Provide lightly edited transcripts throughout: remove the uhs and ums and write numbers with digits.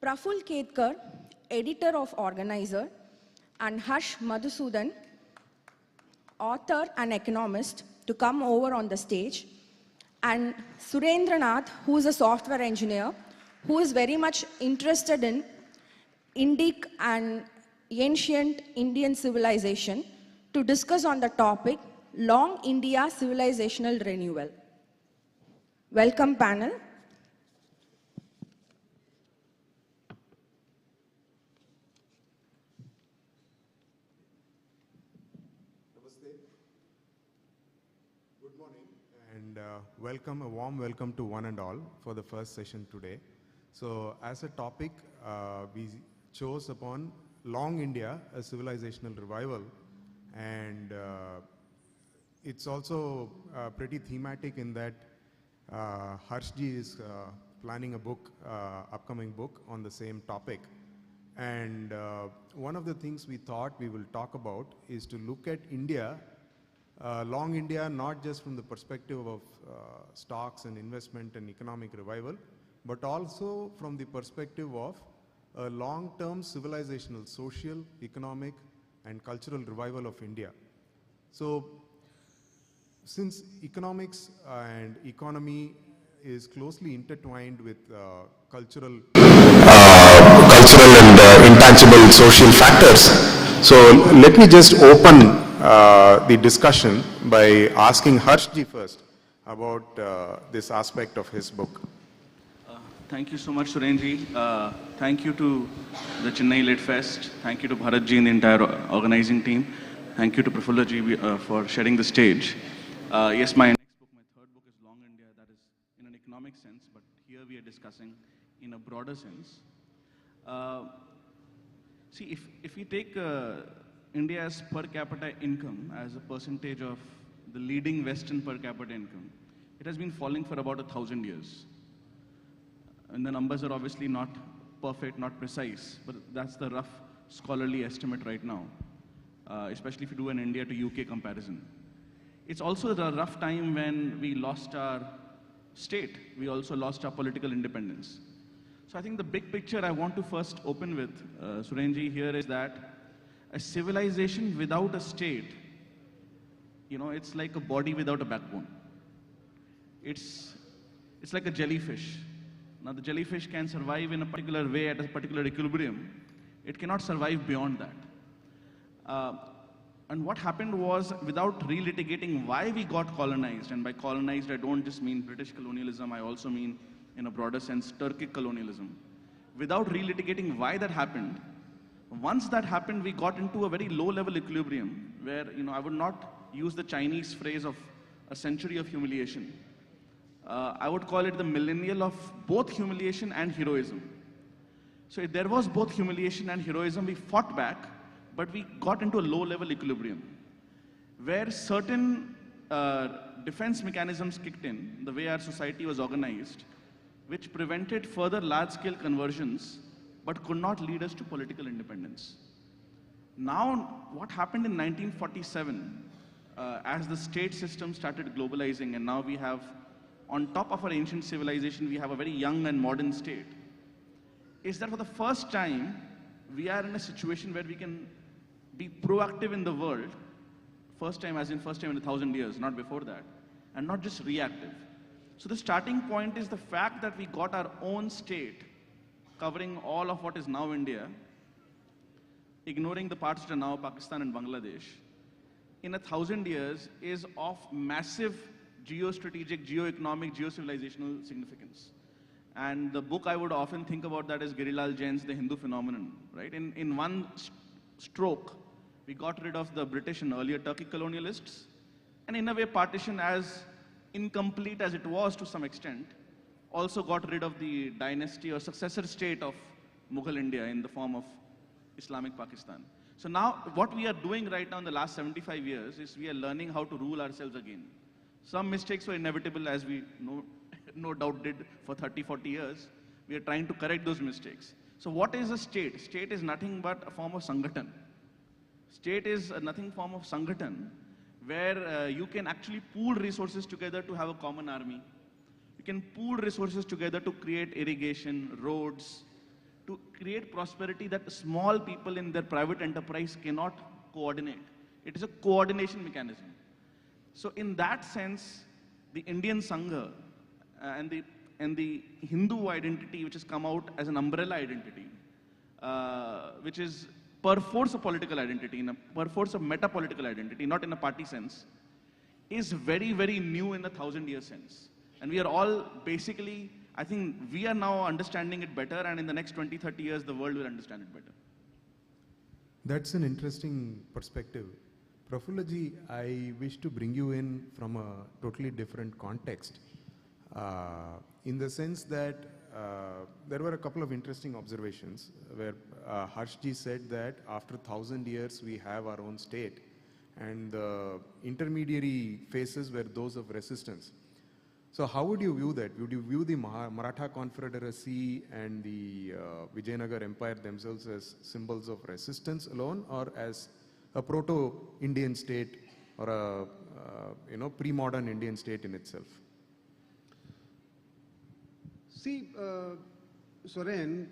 Praful Ketkar, editor of Organizer, and Harsh Madhusudan, author and economist, to come over on the stage, and Surendranath, who is a software engineer, who is very much interested in Indic and ancient Indian civilization, to discuss on the topic, Long India Civilizational Renewal. Welcome, panel. Good morning and welcome, a warm welcome to one and all for the first session today. So as a topic, we chose upon Long India, a civilizational revival, and it's also pretty thematic in that Harshji is planning a book, upcoming book on the same topic. And one of the things we thought we will talk about is to look at India, Long India, not just from the perspective of stocks and investment and economic revival, but also from the perspective of a long-term civilizational, social, economic, and cultural revival of India. So, since economics and economy is closely intertwined with cultural and intangible social factors, so let me just open the discussion by asking Harshji first about this aspect of his book. Thank you so much, Surenji. Thank you to the Chennai Lit Fest. Thank you to Bharatji and the entire organizing team. Thank you to Prafullaji for sharing the stage. Yes, my next book, my third book is Long India, that is in an economic sense, but here we are discussing in a broader sense. See, if we take India's per capita income as a percentage of the leading Western per capita income, it has been falling for about 1,000 years. And the numbers are obviously not perfect, not precise, but that's the rough scholarly estimate right now, especially if you do an India to UK comparison. It's also the rough time when we lost our state. We also lost our political independence. So I think the big picture I want to first open with, Surenji, here is that a civilization without a state, it's like a body without a backbone. It's like a jellyfish. Now the jellyfish can survive in a particular way at a particular equilibrium. It cannot survive beyond that. And what happened was, without relitigating why we got colonized, and by colonized I don't just mean British colonialism, I also mean in a broader sense Turkic colonialism. Without relitigating why that happened, once that happened, we got into a very low level equilibrium where, I would not use the Chinese phrase of a century of humiliation. I would call it the millennial of both humiliation and heroism. So if there was both humiliation and heroism, we fought back, but we got into a low-level equilibrium, where certain defense mechanisms kicked in, the way our society was organized, which prevented further large-scale conversions, but could not lead us to political independence. Now, what happened in 1947, as the state system started globalizing, and now we have, on top of our ancient civilization, we have a very young and modern state, is that for the first time, we are in a situation where we can be proactive in the world, first time in 1,000 years, not before that, and not just reactive. So the starting point is the fact that we got our own state, covering all of what is now India, ignoring the parts that are now Pakistan and Bangladesh, in 1,000 years is of massive geostrategic, geoeconomic, geocivilizational significance. And the book I would often think about that is Girilal Jain's The Hindu Phenomenon, right? In one stroke, we got rid of the British and earlier Turkic colonialists, and in a way partition, as incomplete as it was to some extent, also got rid of the dynasty or successor state of Mughal India in the form of Islamic Pakistan. So now what we are doing right now in the last 75 years is we are learning how to rule ourselves again. Some mistakes were inevitable, as we no doubt did for 30, 40 years. We are trying to correct those mistakes. So what is a state? State is nothing but a form of Sanghatan. State is nothing form of Sanghatan, where you can actually pool resources together to have a common army. You can pool resources together to create irrigation, roads, to create prosperity that small people in their private enterprise cannot coordinate. It is a coordination mechanism. So in that sense, the Indian Sangha and the Hindu identity, which has come out as an umbrella identity, which is per force a political identity, per force a meta-political identity, not in a party sense, is very, very new in the 1,000-year sense. And we are all basically, I think we are now understanding it better, and in the next 20, 30 years, the world will understand it better. That's an interesting perspective. Prafullaji, I wish to bring you in from a totally different context. In the sense that there were a couple of interesting observations where Harshji said that after 1,000 years we have our own state, and the intermediary phases were those of resistance. So how would you view that? Would you view the Maratha Confederacy and the Vijayanagar Empire themselves as symbols of resistance alone, or as a proto-Indian state or a pre-modern Indian state in itself? See, Soren,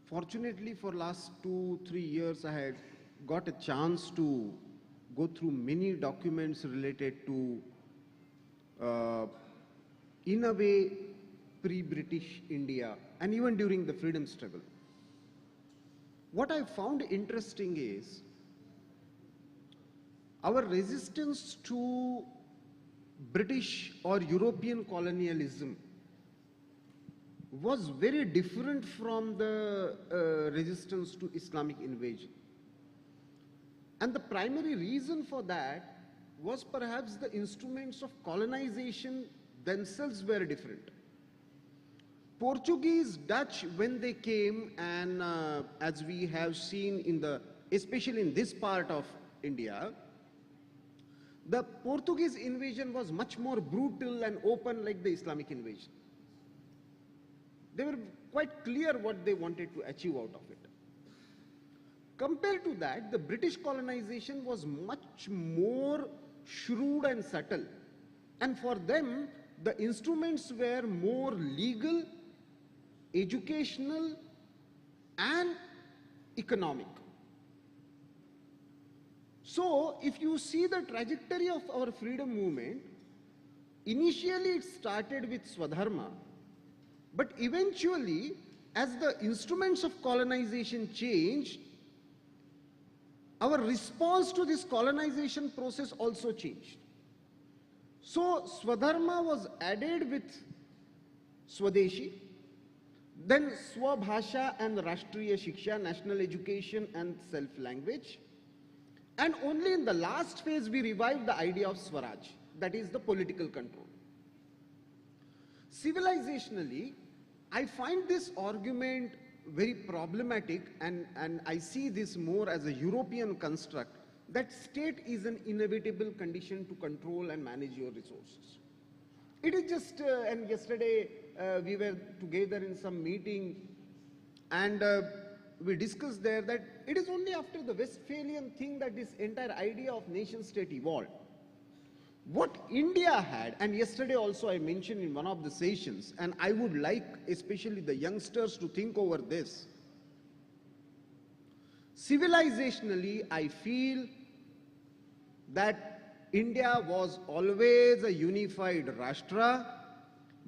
fortunately for last 2-3 years, I had got a chance to go through many documents related to, in a way, pre-British India, and even during the freedom struggle. What I found interesting is our resistance to British or European colonialism was very different from the resistance to Islamic invasion. And the primary reason for that was perhaps the instruments of colonization themselves were different. Portuguese, Dutch, when they came, and as we have seen especially in this part of India, the Portuguese invasion was much more brutal and open like the Islamic invasion. They were quite clear what they wanted to achieve out of it. Compared to that, the British colonization was much more shrewd and subtle. And for them, the instruments were more legal, educational, and economic. So, if you see the trajectory of our freedom movement, initially it started with Swadharma, but eventually, as the instruments of colonization changed, our response to this colonization process also changed. So, Swadharma was added with Swadeshi, then Swabhasha and Rashtriya Shiksha, national education and self-language. And only in the last phase we revived the idea of Swaraj, that is the political control. Civilizationally, I find this argument very problematic, and I see this more as a European construct, that state is an inevitable condition to control and manage your resources. It is just, and yesterday we were together in some meeting, and we discussed there that it is only after the Westphalian thing that this entire idea of nation state evolved. What India had, and yesterday also I mentioned in one of the sessions, and I would like especially the youngsters to think over this. Civilizationally, I feel that India was always a unified Rashtra,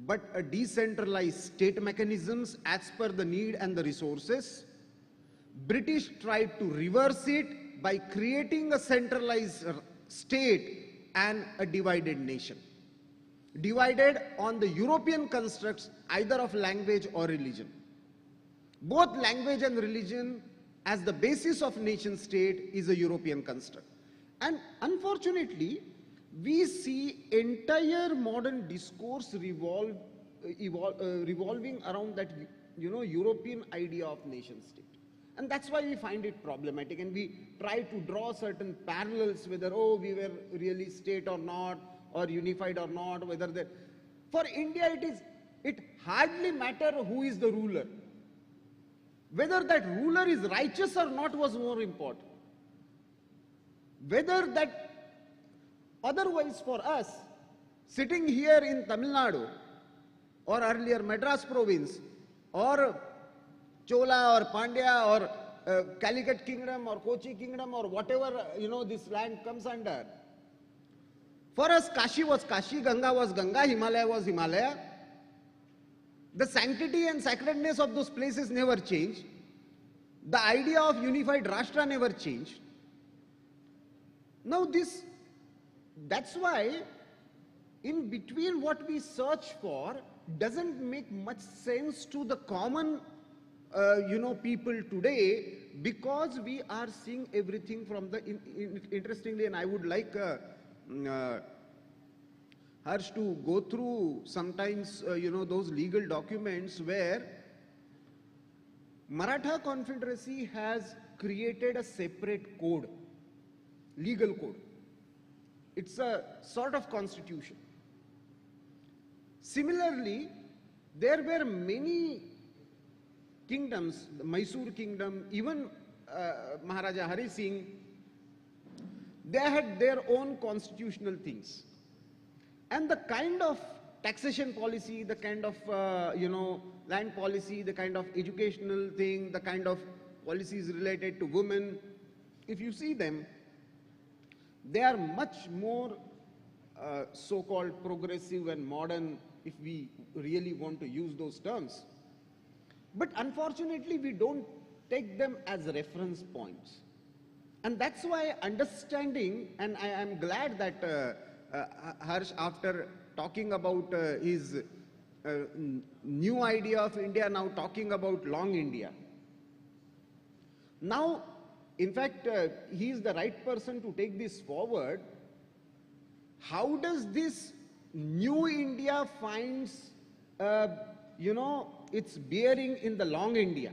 but a decentralized state mechanisms as per the need and the resources. British tried to reverse it by creating a centralized state and a divided nation. Divided on the European constructs either of language or religion. Both language and religion as the basis of nation state is a European construct. And unfortunately, we see entire modern discourse revolving around that European idea of nation state. And that's why we find it problematic, and we try to draw certain parallels whether, we were really state or not, or unified or not, whether that. For India, it hardly matters who is the ruler. Whether that ruler is righteous or not was more important. Whether that, otherwise for us, sitting here in Tamil Nadu, or earlier Madras province, or Chola or Pandya or Calicut kingdom or Kochi kingdom or whatever, this land comes under. For us, Kashi was Kashi, Ganga was Ganga, Himalaya was Himalaya. The sanctity and sacredness of those places never changed. The idea of unified Rashtra never changed. Now that's why in between what we search for doesn't make much sense to the common people today, because we are seeing everything from the, interestingly, and I would like Harsh to go through sometimes, those legal documents where Maratha Confederacy has created a separate code, legal code. It's a sort of constitution. Similarly, there were many kingdoms, the Mysore kingdom, even Maharaja Hari Singh, they had their own constitutional things. And the kind of taxation policy, the kind of, land policy, the kind of educational thing, the kind of policies related to women, if you see them, they are much more so-called progressive and modern, if we really want to use those terms. But unfortunately, we don't take them as reference points. And that's why understanding, and I am glad that Harsh, after talking about his new idea of India, now talking about long India. Now, in fact, he is the right person to take this forward. How does this new India finds, its bearing in the long India?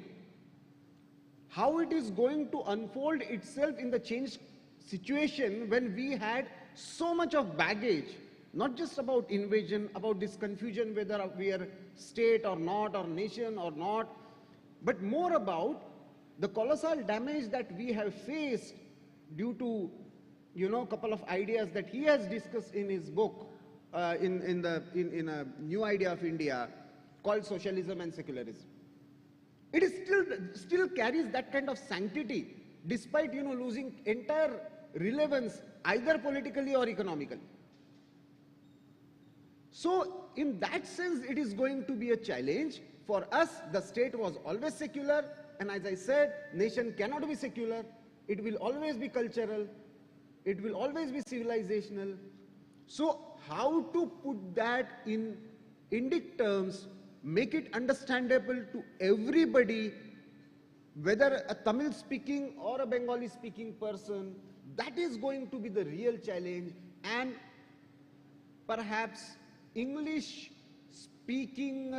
How it is going to unfold itself in the changed situation when we had so much of baggage, not just about invasion, about this confusion whether we are state or not, or nation or not, but more about the colossal damage that we have faced due to, a couple of ideas that he has discussed in his book, in a new idea of India called Socialism and Secularism. It is still carries that kind of sanctity, despite, losing entire relevance either politically or economically. So in that sense, it is going to be a challenge. For us, the state was always secular, and as I said, nation cannot be secular. It will always be cultural. It will always be civilizational. So how to put that in Indic terms, make it understandable to everybody, whether a Tamil speaking or a Bengali speaking person, that is going to be the real challenge. And perhaps English speaking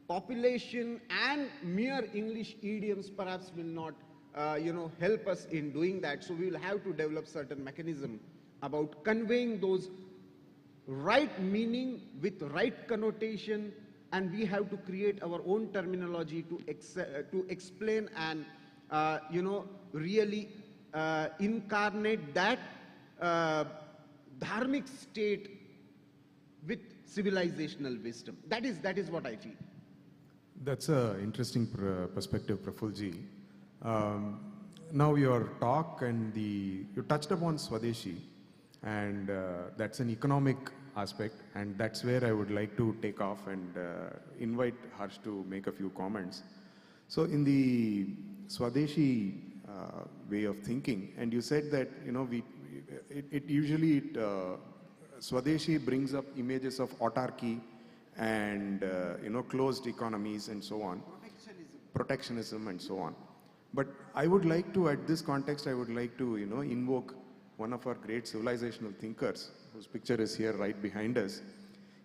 population and mere English idioms perhaps will not help us in doing that. So we will have to develop certain mechanism about conveying those right meaning with right connotation, and we have to create our own terminology to explain and really incarnate that dharmic state with civilizational wisdom. That is what I feel. That's an interesting perspective, Prafulji. Now your talk and you touched upon Swadeshi, and that's an economic aspect, and that's where I would like to take off and invite Harsh to make a few comments. So in the Swadeshi way of thinking, and you said that, Swadeshi brings up images of autarky and, closed economies and so on. Protectionism and so on. But I would like to, at this context, I would like to, invoke one of our great civilizational thinkers, whose picture is here right behind us.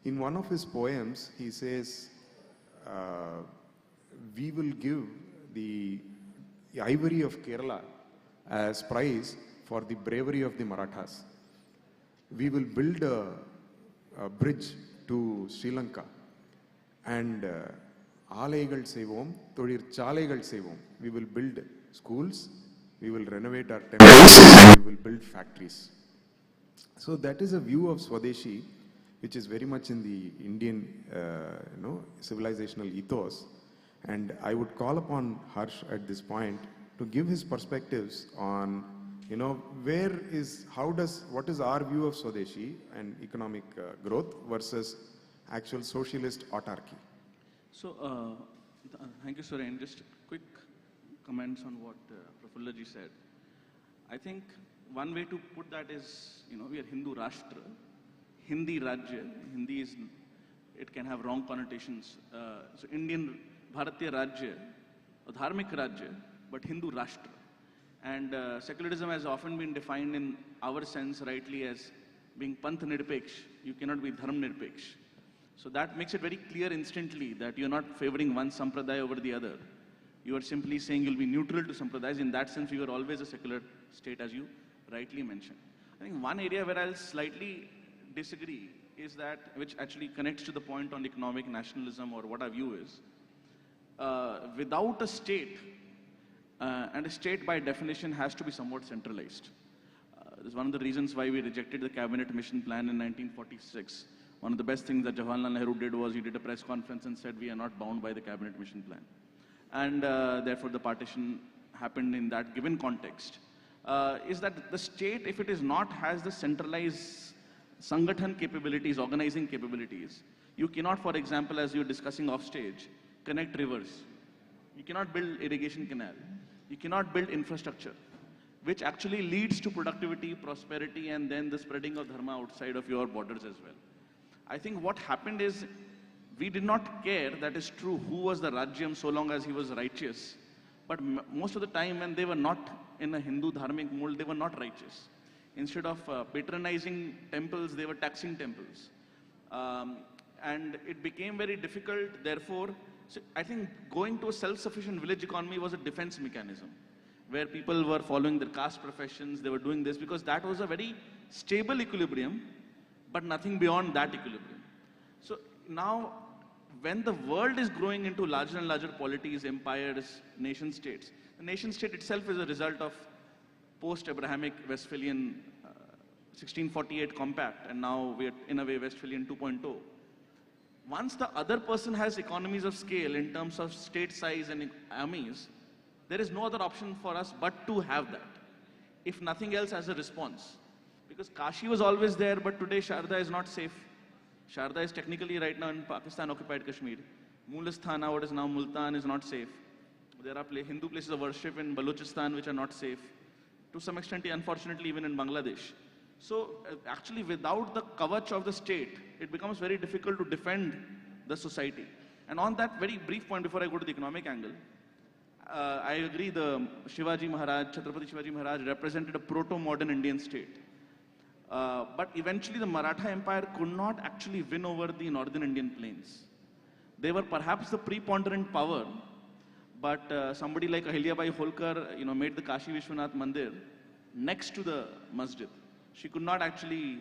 In one of his poems, he says, we will give the ivory of Kerala as prize for the bravery of the Marathas. We will build a bridge to Sri Lanka, and ஆலைகள் செய்வோம், தொழிற்சாலைகள் செய்வோம். We will build schools, we will renovate our temples, and we will build factories. So that is a view of Swadeshi, which is very much in the Indian, civilizational ethos. And I would call upon Harsh at this point to give his perspectives on, what is our view of Swadeshi and economic growth versus actual socialist autarky? So, thank you, Suren. Just quick comments on what Prafullaji said. I think one way to put that is, we are Hindu Rashtra, Hindi Rajya. Hindi is, it can have wrong connotations. So Indian Bharatiya Rajya, Dharmik Rajya, but Hindu Rashtra. And secularism has often been defined in our sense rightly as being Panth Nirpeksh. You cannot be Dharm Nirpeksh. So that makes it very clear instantly that you're not favoring one sampradaya over the other. You are simply saying you'll be neutral to sampradayas. In that sense, we were always a secular state, as you rightly mentioned. I think one area where I'll slightly disagree is that, which actually connects to the point on economic nationalism or what our view is. Without a state, and a state by definition has to be somewhat centralized. This is one of the reasons why we rejected the cabinet mission plan in 1946. One of the best things that Jawaharlal Nehru did was he did a press conference and said we are not bound by the cabinet mission plan. And therefore the partition happened in that given context. Is that the state, if it is not, has the centralized Sangathan capabilities, organizing capabilities. You cannot, for example, as you're discussing off stage, connect rivers. You cannot build irrigation canal. You cannot build infrastructure, which actually leads to productivity, prosperity, and then the spreading of dharma outside of your borders as well. I think what happened is we did not care, that is true, who was the Rajyam so long as he was righteous. But most of the time when they were not in a Hindu dharmic mold, they were not righteous. Instead of patronizing temples, they were taxing temples. And it became very difficult, therefore, so I think going to a self-sufficient village economy was a defense mechanism, where people were following their caste professions, they were doing this, because that was a very stable equilibrium, but nothing beyond that equilibrium. So now, when the world is growing into larger and larger polities, empires, nation states, the nation state itself is a result of post-Abrahamic Westphalian 1648 compact, and now we are in a way Westphalian 2.0. Once the other person has economies of scale in terms of state size and armies, there is no other option for us but to have that, if nothing else as a response. Because Kashi was always there, but today Sharda is not safe. Sharda is technically right now in Pakistan-occupied Kashmir. Mulasthana, what is now Multan, is not safe. There are Hindu places of worship in Balochistan which are not safe. To some extent, unfortunately, even in Bangladesh. So actually, without the kavach of the state, it becomes very difficult to defend the society. And on that very brief point, before I go to the economic angle, I agree the Shivaji Maharaj, Chhatrapati Shivaji Maharaj represented a proto-modern Indian state. But eventually the Maratha Empire could not actually win over the northern Indian plains. They were perhaps the preponderant power, but somebody like Ahilyabai Holkar, made the Kashi Vishwanath Mandir next to the masjid. She could not actually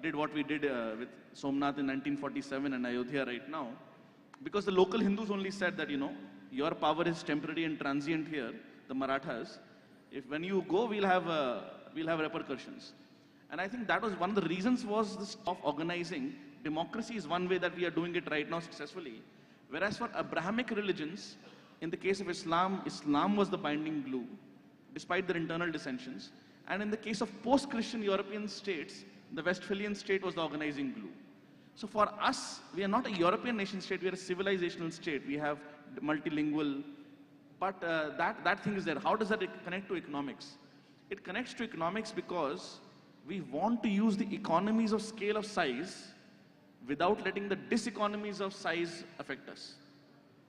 did what we did with Somnath in 1947 and Ayodhya right now, because the local Hindus only said that, your power is temporary and transient here, the Marathas. If when you go, we'll have repercussions. And I think that was one of the reasons was this of organizing. Democracy is one way that we are doing it right now successfully. Whereas for Abrahamic religions, in the case of Islam, Islam was the binding glue, despite their internal dissensions. And in the case of post-Christian European states, the Westphalian state was the organizing glue. So for us, we are not a European nation state, we are a civilizational state. We have multilingual, but that thing is there. How does that connect to economics? It connects to economics because we want to use the economies of scale of size without letting the diseconomies of size affect us.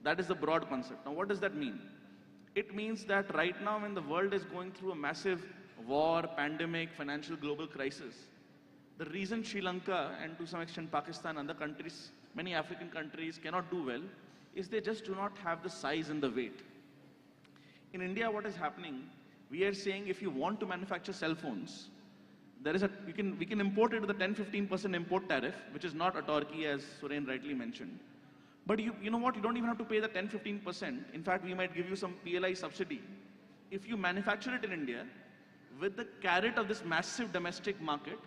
That is the broad concept. Now, what does that mean? It means that right now when the world is going through a massive war, pandemic, financial global crisis, the reason Sri Lanka and to some extent Pakistan and other countries, many African countries cannot do well is they just do not have the size and the weight. In India, what is happening, we are saying if you want to manufacture cell phones, there is we can import it with a 10-15% import tariff, which is not autarky as Suren rightly mentioned. But you know what, you don't even have to pay the 10-15%. In fact, we might give you some PLI subsidy. If you manufacture it in India, with the carrot of this massive domestic market,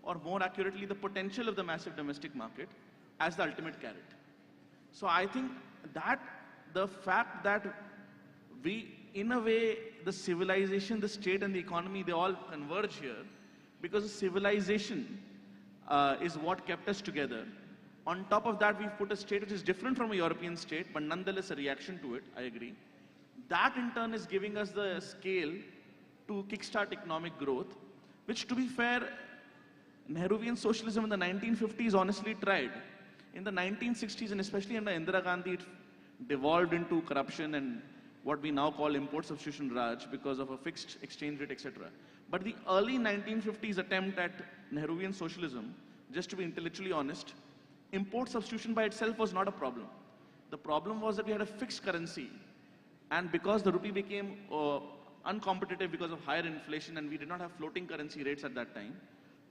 or more accurately, the potential of the massive domestic market as the ultimate carrot. So I think that the fact that we, in a way, the civilization, the state and the economy, they all converge here because civilization is what kept us together. On top of that, we've put a state which is different from a European state, but nonetheless a reaction to it, I agree. That in turn is giving us the scale to kickstart economic growth, which to be fair, Nehruvian socialism in the 1950s honestly tried. In the 1960s and especially under Indira Gandhi, it devolved into corruption and what we now call import substitution Raj because of a fixed exchange rate, etc. But the early 1950s attempt at Nehruvian socialism, just to be intellectually honest, import substitution by itself was not a problem. The problem was that we had a fixed currency, and because the rupee became uncompetitive because of higher inflation and we did not have floating currency rates at that time,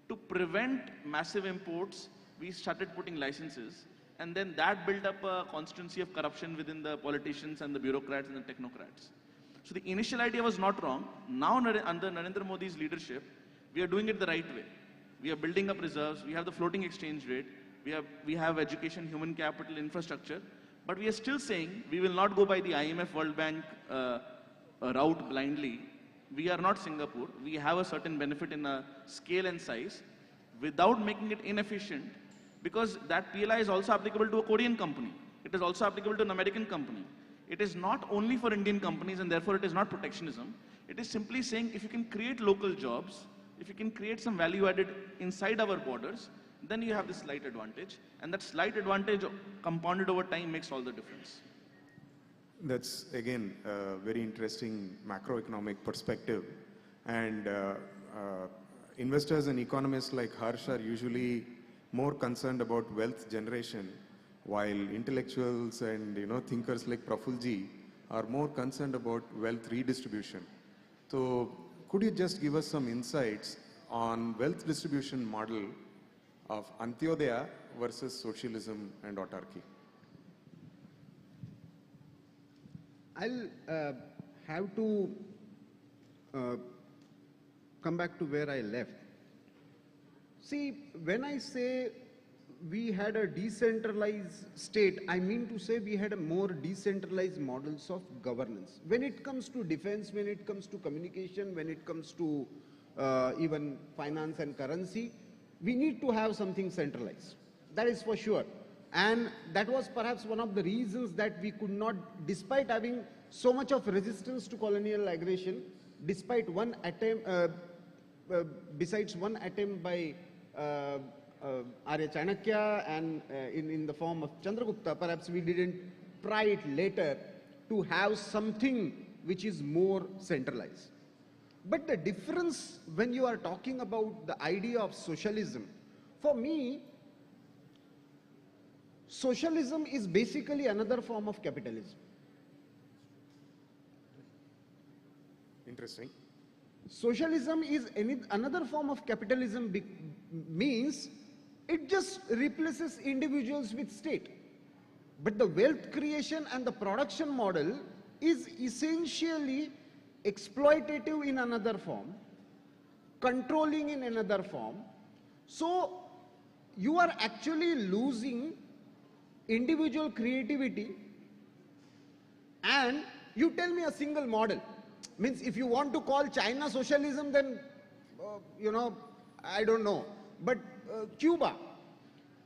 to prevent massive imports, we started putting licenses, and then that built up a constituency of corruption within the politicians and the bureaucrats and the technocrats. So the initial idea was not wrong. Now under Narendra Modi's leadership, we are doing it the right way. We are building up reserves, we have the floating exchange rate, we have education, human capital, infrastructure, but we are still saying we will not go by the IMF World Bank route blindly. We are not Singapore. We have a certain benefit in scale and size without making it inefficient, because that PLI is also applicable to a Korean company. It is also applicable to an American company. It is not only for Indian companies, and therefore it is not protectionism. It is simply saying if you can create local jobs, if you can create some value added inside our borders, then you have this slight advantage. And that slight advantage compounded over time makes all the difference. That's again a very interesting macroeconomic perspective, and investors and economists like Harsh are usually more concerned about wealth generation, while intellectuals and thinkers like Prafulji are more concerned about wealth redistribution. So could you just give us some insights on wealth distribution model of Antyodaya versus socialism and autarky? I'll have to come back to where I left. See, when I say we had a decentralized state, I mean to say we had a more decentralized models of governance. When it comes to defense, when it comes to communication, when it comes to even finance and currency, we need to have something centralized. That is for sure. And that was perhaps one of the reasons that we could not, despite having so much of resistance to colonial aggression, despite one attempt, besides one attempt by Arya Chanakyaa and in the form of Chandragupta, perhaps we didn't try it later to have something which is more centralized. But the difference when you are talking about the idea of socialism, for me, socialism is basically another form of capitalism. Interesting. Socialism is another form of capitalism, means it just replaces individuals with state. But the wealth creation and the production model is essentially exploitative in another form, controlling in another form. So you are actually losing individual creativity, and you tell me a single model. Means if you want to call China socialism, then, I don't know. But Cuba,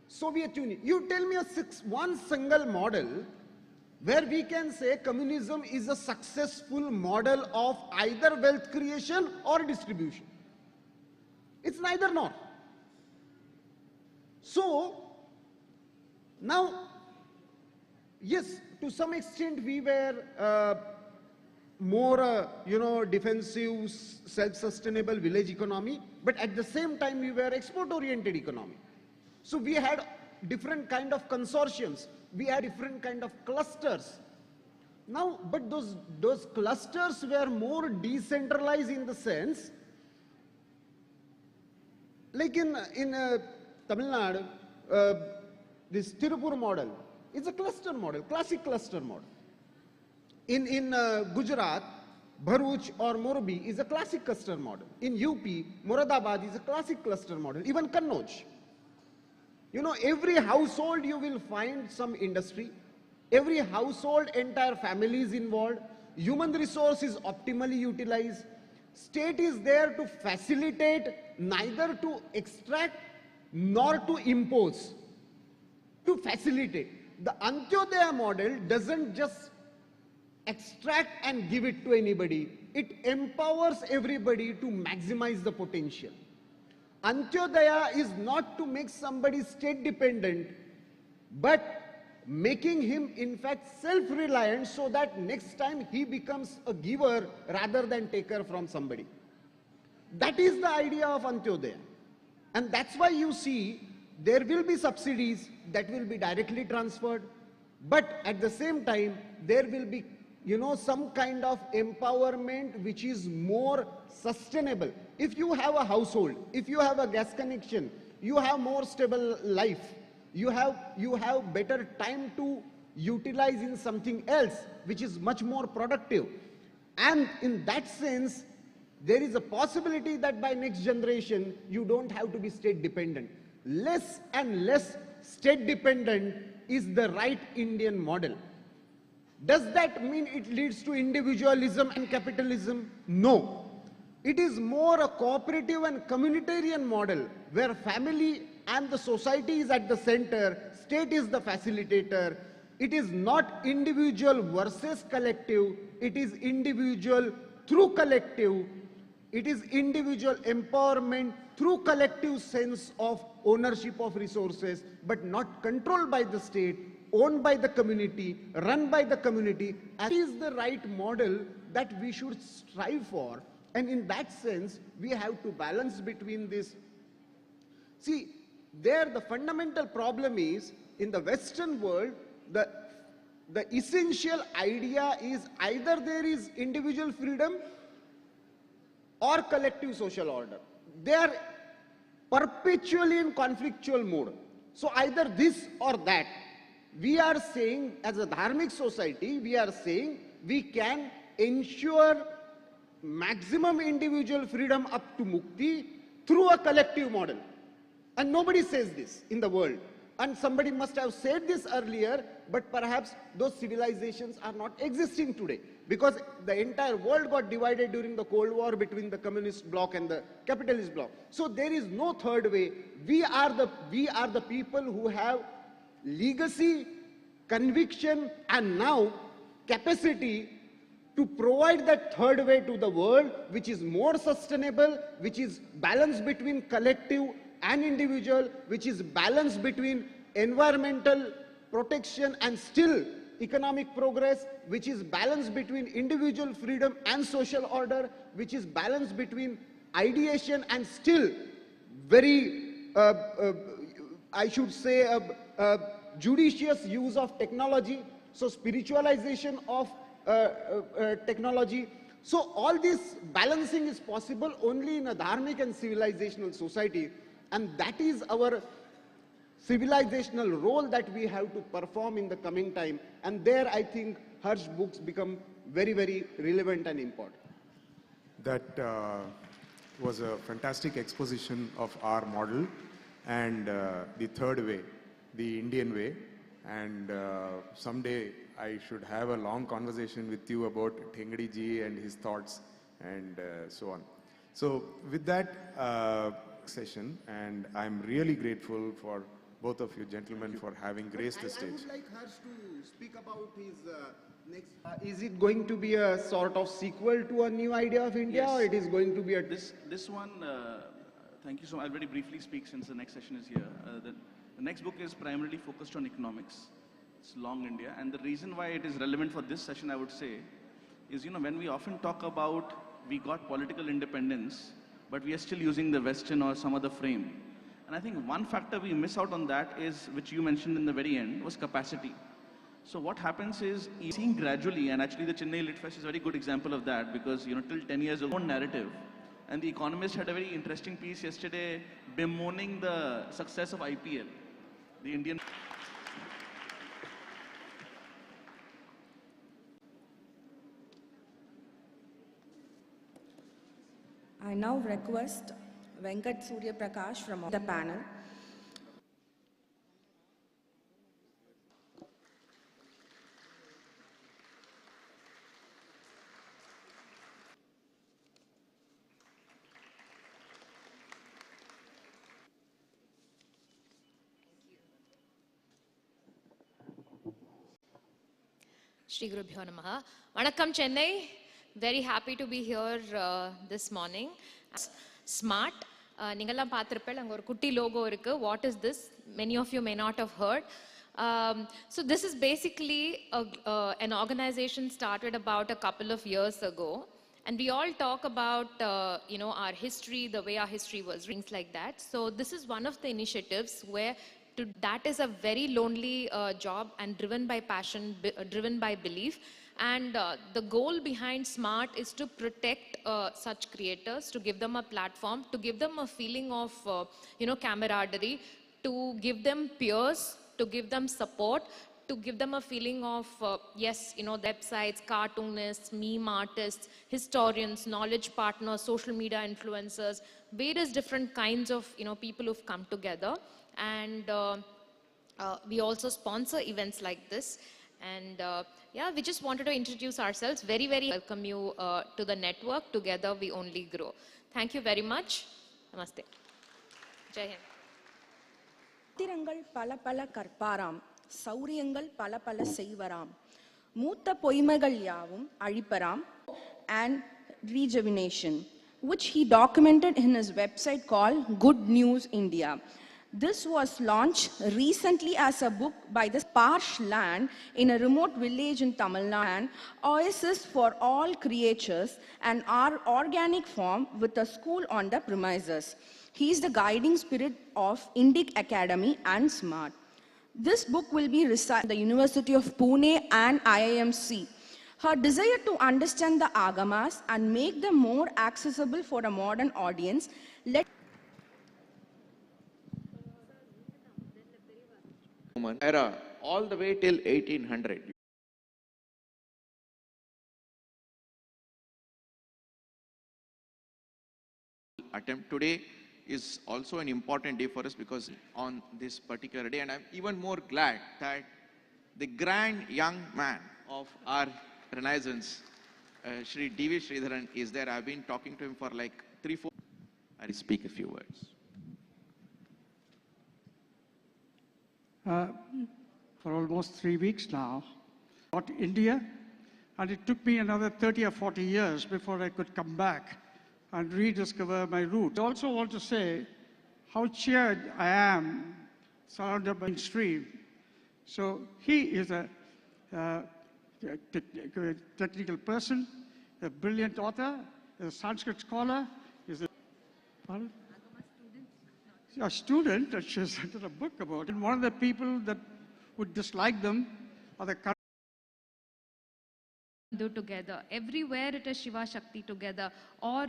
Soviet Union, you tell me one single model where we can say communism is a successful model of either wealth creation or distribution. It's neither nor. So, now, yes, to some extent we were more, defensive, self-sustainable village economy, but at the same time we were export-oriented economy. So we had different kind of consortiums, we had different kind of clusters. Now, but those clusters were more decentralized in the sense, like in Tamil Nadu, this Tirupur model is a cluster model, classic cluster model. In Gujarat, Bharuch or Morbi is a classic cluster model. In UP, Moradabad is a classic cluster model, even Kannauj. You know, every household you will find some industry, every household, entire family is involved, human resource is optimally utilized, state is there to facilitate, neither to extract nor to impose, to facilitate. The Antyodaya model doesn't just extract and give it to anybody, it empowers everybody to maximize the potential. Antyodaya is not to make somebody state dependent, but making him in fact self-reliant so that next time he becomes a giver rather than taker from somebody. That is the idea of Antyodaya. And that's why you see there will be subsidies that will be directly transferred, but at the same time there will be, you know, some kind of empowerment which is more sustainable. If you have a household, if you have a gas connection, you have more stable life, you have better time to utilize in something else which is much more productive. And in that sense, there is a possibility that by next generation, you don't have to be state dependent. Less and less state dependent is the right Indian model. Does that mean it leads to individualism and capitalism? No. It is more a cooperative and communitarian model where family and the society is at the center, state is the facilitator. It is not individual versus collective, it is individual through collective. It is individual empowerment through collective sense of ownership of resources, but not controlled by the state, owned by the community, run by the community. That is the right model that we should strive for. And in that sense, we have to balance between this. See, there the fundamental problem is, in the Western world, the essential idea is either there is individual freedom or collective social order. They are perpetually in conflictual mode. So either this or that. We are saying, as a dharmic society, we are saying we can ensure maximum individual freedom up to mukti through a collective model. And nobody says this in the world. And somebody must have said this earlier, but perhaps those civilizations are not existing today, because the entire world got divided during the Cold War between the communist bloc and the capitalist bloc. So there is no third way. We are the people who have legacy, conviction, and now capacity to provide that third way to the world, which is more sustainable, which is balanced between collective and individual, which is balanced between environmental protection and still economic progress, which is balanced between individual freedom and social order, which is balanced between ideation and still very, I should say, judicious use of technology, so spiritualization of technology. So all this balancing is possible only in a dharmic and civilizational society, and that is our civilizational role that we have to perform in the coming time. And there I think Harsh books become very, very relevant and important. That was a fantastic exposition of our model and the third way, the Indian way. And someday I should have a long conversation with you about Thengadi ji and his thoughts and so on. So with that session, and I'm really grateful for both of you gentlemen for having graced the stage. I would like Harsh to speak about his next. Is it going to be a sort of sequel to A New Idea of India, Yes. or it is going to be a... This one, thank you so much. I'll very briefly speak since the next session is here. The next book is primarily focused on economics. It's Long India. And the reason why it is relevant for this session, I would say, is, you know, when we often talk about we got political independence, but we are still using the Western or some other frame. And I think one factor we miss out on that is, which you mentioned in the very end, was capacity. So what happens is, seeing gradually, and actually the Chennai Lit Fest is a very good example of that, because, you know, till 10 years ago, narrative. And The Economist had a very interesting piece yesterday bemoaning the success of IPL, the Indian... I now request Venkat Surya Prakash from the panel. Shri Guru Bhyo Namaha. Vanakkam Chennai. Very happy to be here this morning. Smart. Ningalam paathirppal anga or kutti logo irukku. What is this? Many of you may not have heard. So this is basically an organization started about a couple of years ago. And we all talk about, our history, the way our history was, things like that. So this is one of the initiatives where that is a very lonely job and driven by passion, driven by belief. And the goal behind SMART is to protect such creators, to give them a platform, to give them a feeling of, camaraderie, to give them peers, to give them support, to give them a feeling of, websites, cartoonists, meme artists, historians, knowledge partners, social media influencers, various different kinds of, people who've come together. And we also sponsor events like this. And we just wanted to introduce ourselves. Very, very welcome you to the network. Together we only grow. Thank you very much. Namaste. Jai Hind. திரங்கள் பல பல கற்பாராம் சௌரியங்கள் பல பல செய்வராம் மூத்த பொய்மைகள் யாவும் அழிப்பராம் and rejuvenation, which he documented in his website called Good News India. This was launched recently as a book by the Parsh Land in a remote village in Tamil Nadu, oasis for all creatures, and our organic farm with a school on the premises. He is the guiding spirit of Indic Academy and SMART. This book will be researched at the University of Pune and IIMC. Her desire to understand the Agamas and make them more accessible for a modern audience led era all the way till 1800. Attempt today is also an important day for us because on this particular day, and I'm even more glad that the grand young man of our Renaissance, Shri D.V. Sridharan, is there. I've been talking to him for like 3-4. I'll speak a few words. For almost 3 weeks now, got to India, and it took me another 30 or 40 years before I could come back and rediscover my roots. I also want to say how cheered I am surrounded by stream. So he is a technical person, a brilliant author, a Sanskrit scholar, is a student that she's written a book about. And one of the people that would dislike them are the do together. Everywhere it is Shiva Shakti together, or